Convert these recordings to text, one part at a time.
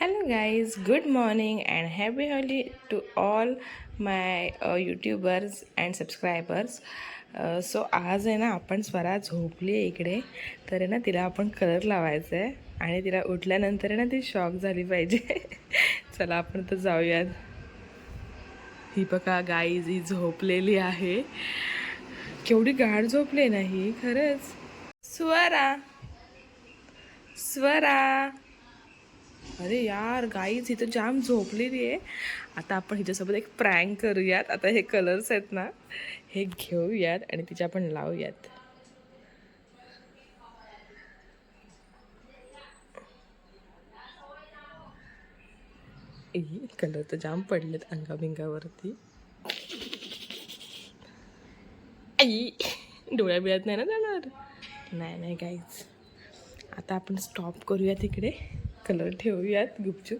Hello guys, good morning and happy Holi to all my YouTubers and subscribers. So आज आहे ना आपण स्वरा झोपली आहे इकडे, तर आहे ना तिला आपण कलर लावायचा आहे आणि तिला उठल्यानंतर आहे ना ती शॉक झाली पाहिजे. चला आपण तर जाऊयात. ही बघा गाईज, ही झोपलेली आहे. केवढी गाढ झोपली ना ही खरंच. स्वरा स्वरा, अरे यार गाईज ही तर जाम झोपलेली आहे. आता आपण हिच्यासोबत एक प्रँक करूयात. आता हे कलर्स आहेत ना, हे घेऊयात आणि तिच्या आपण लावूयात. कलर तर जाम पडलेत अंगाबिंगावरती. आई, डोळ्या बिळ्यात नाही ना जाणार. नाही नाही गाईज, आता आपण स्टॉप करूयात इकडे, कलर ठेवूयात गुपचूप.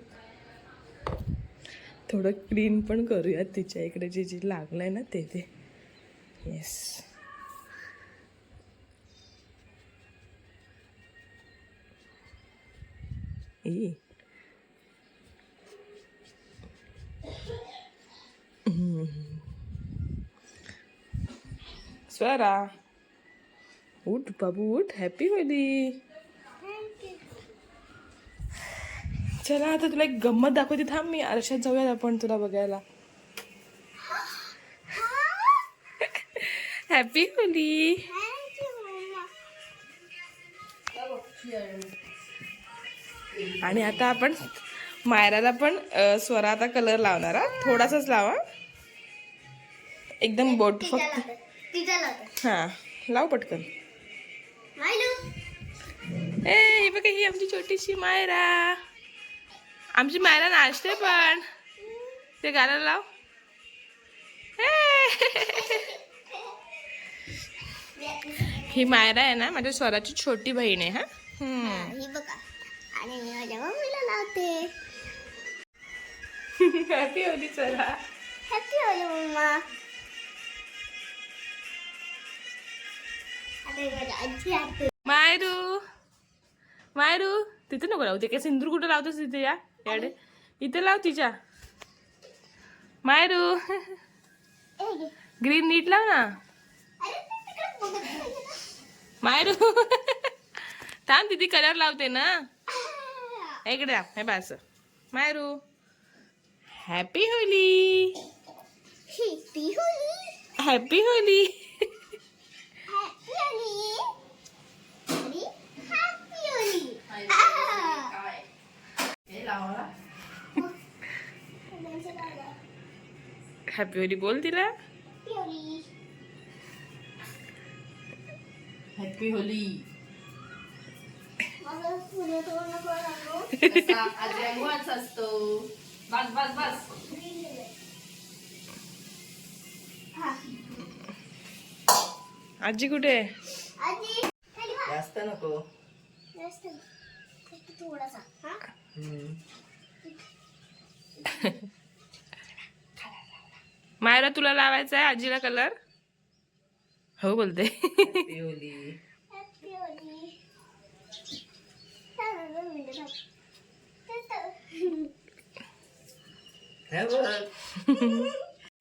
थोडं क्लीन पण करूयात तिच्या इकडे जे जे लागलंय ना ते. येस, स्वरा उठ बाबू उठ, हॅपी होली. चला आता तुला एक गंमत दाखवते, थांब मी आरशात जाऊयात आपण तुला बघायला. Happy Holy. आणि आता आपण मायराला पण स्वरा आता कलर लावणार. थोडासाच लावा, एकदम बोट फक्त. हा लाव पटकन. ए बघा, ही आमची छोटीशी मायरा. आमची मायरा नाचते पण. ते गाणं लाव. ही मायरा आहे ना माझ्या स्वराची छोटी बहीण आहे. ही बघा, आणि मी माझ्या मम्मीला लावते. Happy Holi Swara. Happy Holi mamma. अरे माझ्या आजी आते. मायरू मायरू, तिथे नको लावते. काय सिंदूर कुठं लावतोस तिथे? या याडे इथे लाव तिच्या. मायरू ग्रीन नीट लाव ना. मायरू थांब, तिथे कलर लावते ना. इकडे लाव. हे बस मायरू. Happy Holi. Happy Holi. Happy Holi. Happy Holi. Happy Holi. Happy Holi बोल तिला. हॅपी होली. आज रंगवाच असतो. बस बस बस. आजी कुठे? जास्त नको. थोडासा. मायरा तुला लावायचा आहे आजीला कलर? हो बोलते. हॅपी होली. हॅपी होली.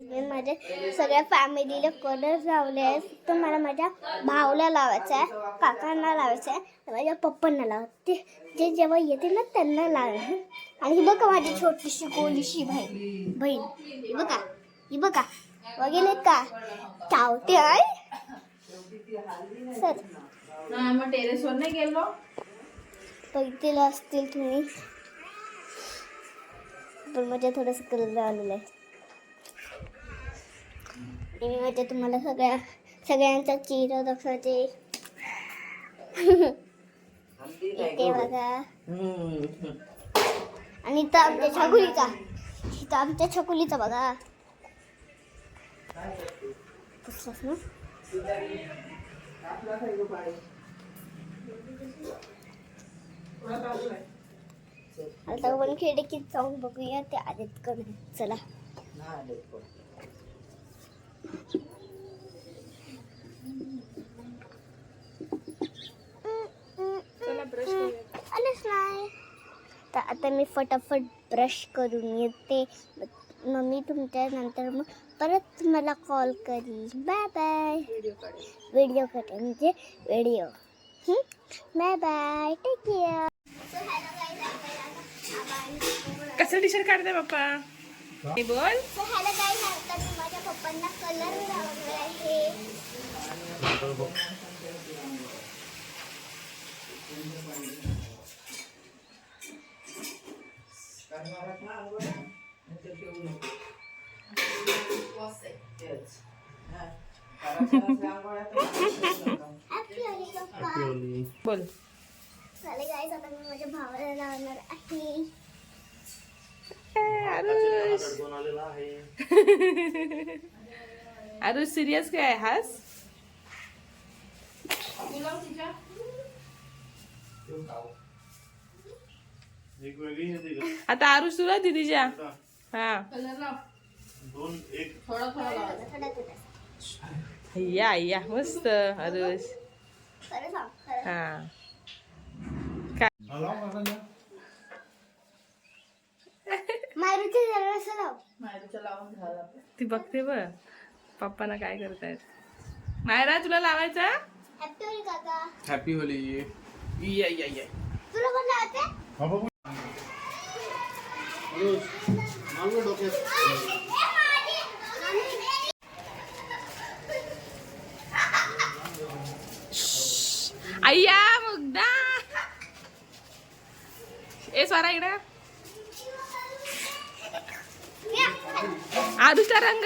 मी माझ्या सगळ्या फॅमिलीला कलर लावले आहेत. तर मला माझ्या भाऊला लावायचा आहे, काकांना लावायचं आहे, माझ्या पप्पांना लावायचं. जे जेव्हा येते ना त्यांना लावायचं. आणि ही बघा माझी छोटीशी गोलीशी बहीण. ही बघा, ही बघा वगैरे का चावते आहे. सर मग टेरेसवर नाही गेलो. बघितलेलं असतील तुम्ही, पण माझ्या थोडंसं कलर लावलेलं आहे. आणि मी माझ्या तुम्हाला सगळ्यांचा चेहरा दाखवते. इथे बघा. आणि इथं आमच्या छकुलीचा बघा. पुसलास ना. आता आपण खिडकीत जाऊन बघूया ते आलेत का नाही. चला. चला ब्रश करूया. आलेच नाही. तर आता मी फटाफट ब्रश करून येते. मग मी तुमच्या नंतर मग परत तुम्हाला कॉल करीन. Bye bye. व्हिडिओ करेन म्हणजे video. Bye bye. Take care. कसं टी शर्ट काढते पप्पा? हे बोल. हॅलो गाईज, आता मी माझ्या पप्पांना कलर लावणार आहे. बोल. चले गाईज, आता मी माझ्या भावाला लावणार आहे. आरुष सिरियस काय हास? आता आरुष तुला दीदीच्या हा या मस्त आरुष हा मारुती जरा लाव. ती बघते ब पप्पाना काय करतायत. मायरा तुला लावायचा? हॅपी होली काका. Happy Holy. या तुला पण लावायचं? अय्या मुग्धा ए स्वरा इकडे. आरुषचा रंग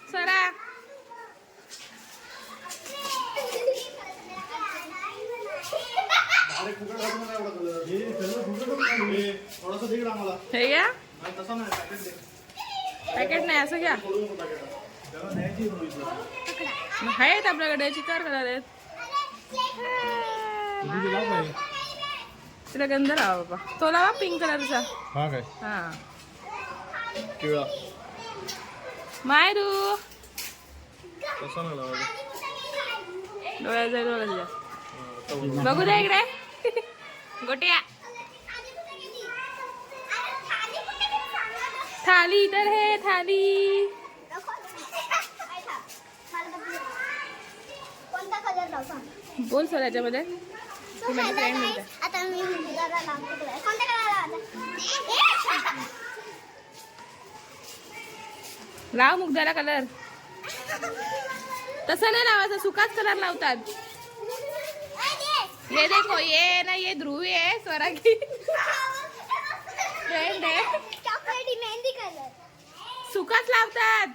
स्वरा. हे घ्या. पॅकेट नाही असं घ्या. आहेत आपल्याकडे चिकार कलर आहेत. तिला गंध लावा बाबा. तो लावा पिंक कलरचा. हा मायरू डोळ्यात जाईल बघा. बघू द्या इकडे. गोट्या थाली इधर है थाली. कोणता कलर लावू सांग. बोल सर याच्यामध्ये. आता मी मुलगाला लावतो. कोणता कलर लावायचा? लाव मुग्धाला कलर. तसं नाही लावायचा, सुकाच कलर लावतात. ये देखो ये ना ये ध्रुवी है स्वरा की फ्रेंड है. चॉकलेटी मेहंदी कलर. सुकाच लावतात.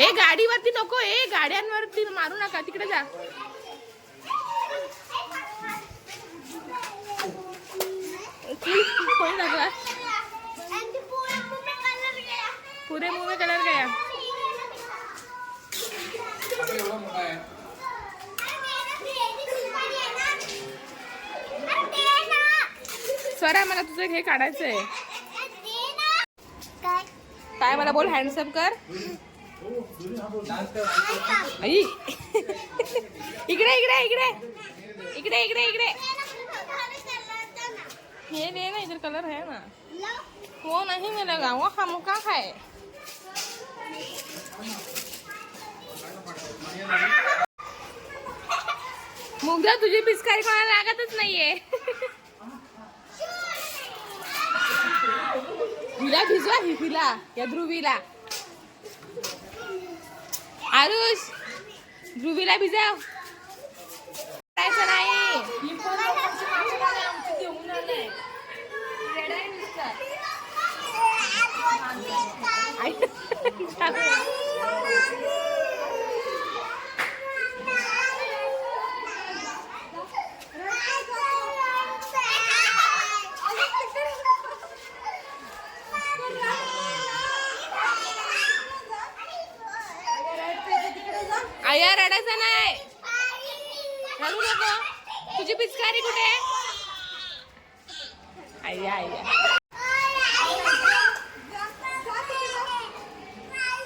ए गाडीवरती नको. ए गाड्यांवरती मारू नका. तिकडे जा. कोण लागला? पूरे मुंह में कलर गया. स्वरा मला तुझं हे काढायचंय. काय मला बोल. हँडसअप कर. आई इकडे इकडे इकडे इकडे इकडे इकडे. ये ले ना, इधर कलर है ना. वो नहीं मिलेगा, वो हमका है. मुग्धा तुझी पिचकारी कोणाला लागतच नाहीये. हिला भिजवा. हिला या ध्रुवीला. आरुष ध्रुवीला भिजाव. करायचं नाही. आया रडायचं नाही. रडू नको. तुझी पिचकारी कुठे? आया आया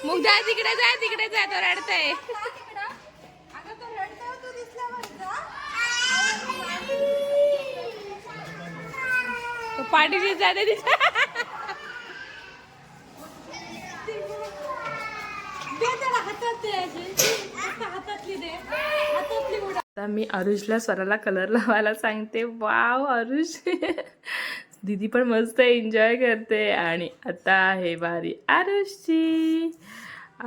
मुग्धा तिकडे जा. तिकडे जा. तो रडतय. पाठीशी जाते तिच्या. आता मी आरुषला स्वराला कलर लावायला सांगते. वाव आरुष दीदी पण मस्त एन्जॉय करते. आणि आता आहे बारी आरुषची.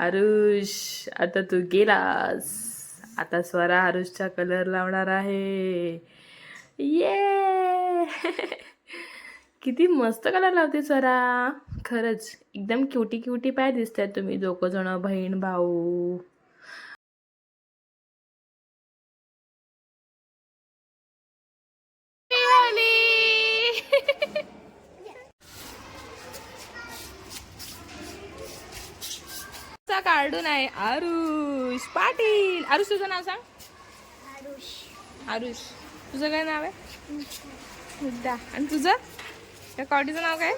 आरुष आता तू गेलास. आता स्वरा आरुषचा कलर लावणार आहे. ये किती मस्त कलर लावते स्वरा. खरंच एकदम क्युटी क्युटी पाय दिसताय तुम्ही दोघं जण बहीण भाऊ. कार्टून आहे आरुष पाटील. आरुष तुझं नाव सांग. आरुष तुझं काय नाव आहे. मुद्दा. आणि तुझं त्या कॉडीचं नाव काय.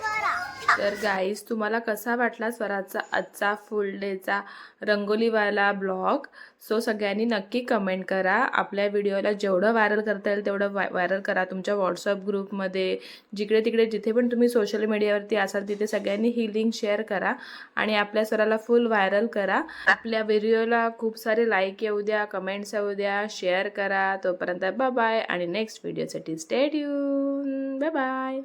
तर गाईज तुम्हाला कसा वाटला स्वराचा आजचा फुल डेचा रंगोलीवाला ब्लॉग. सो सगळ्यांनी नक्की कमेंट करा. आपल्या व्हिडिओला जेवढं व्हायरल करता येईल तेवढं व्हायरल करा. तुमच्या व्हॉट्सअप ग्रुपमध्ये जिकडे तिकडे जिथे पण तुम्ही सोशल मीडियावरती असाल तिथे सगळ्यांनी ही लिंक शेअर करा आणि आपल्या स्वराला फुल व्हायरल करा. आपल्या व्हिडिओला खूप सारे लाईक येऊ द्या, कमेंट्स येऊ द्या, शेअर करा. तोपर्यंत बाय बाय आणि नेक्स्ट व्हिडिओसाठी स्टे ट्यून. Bye bye.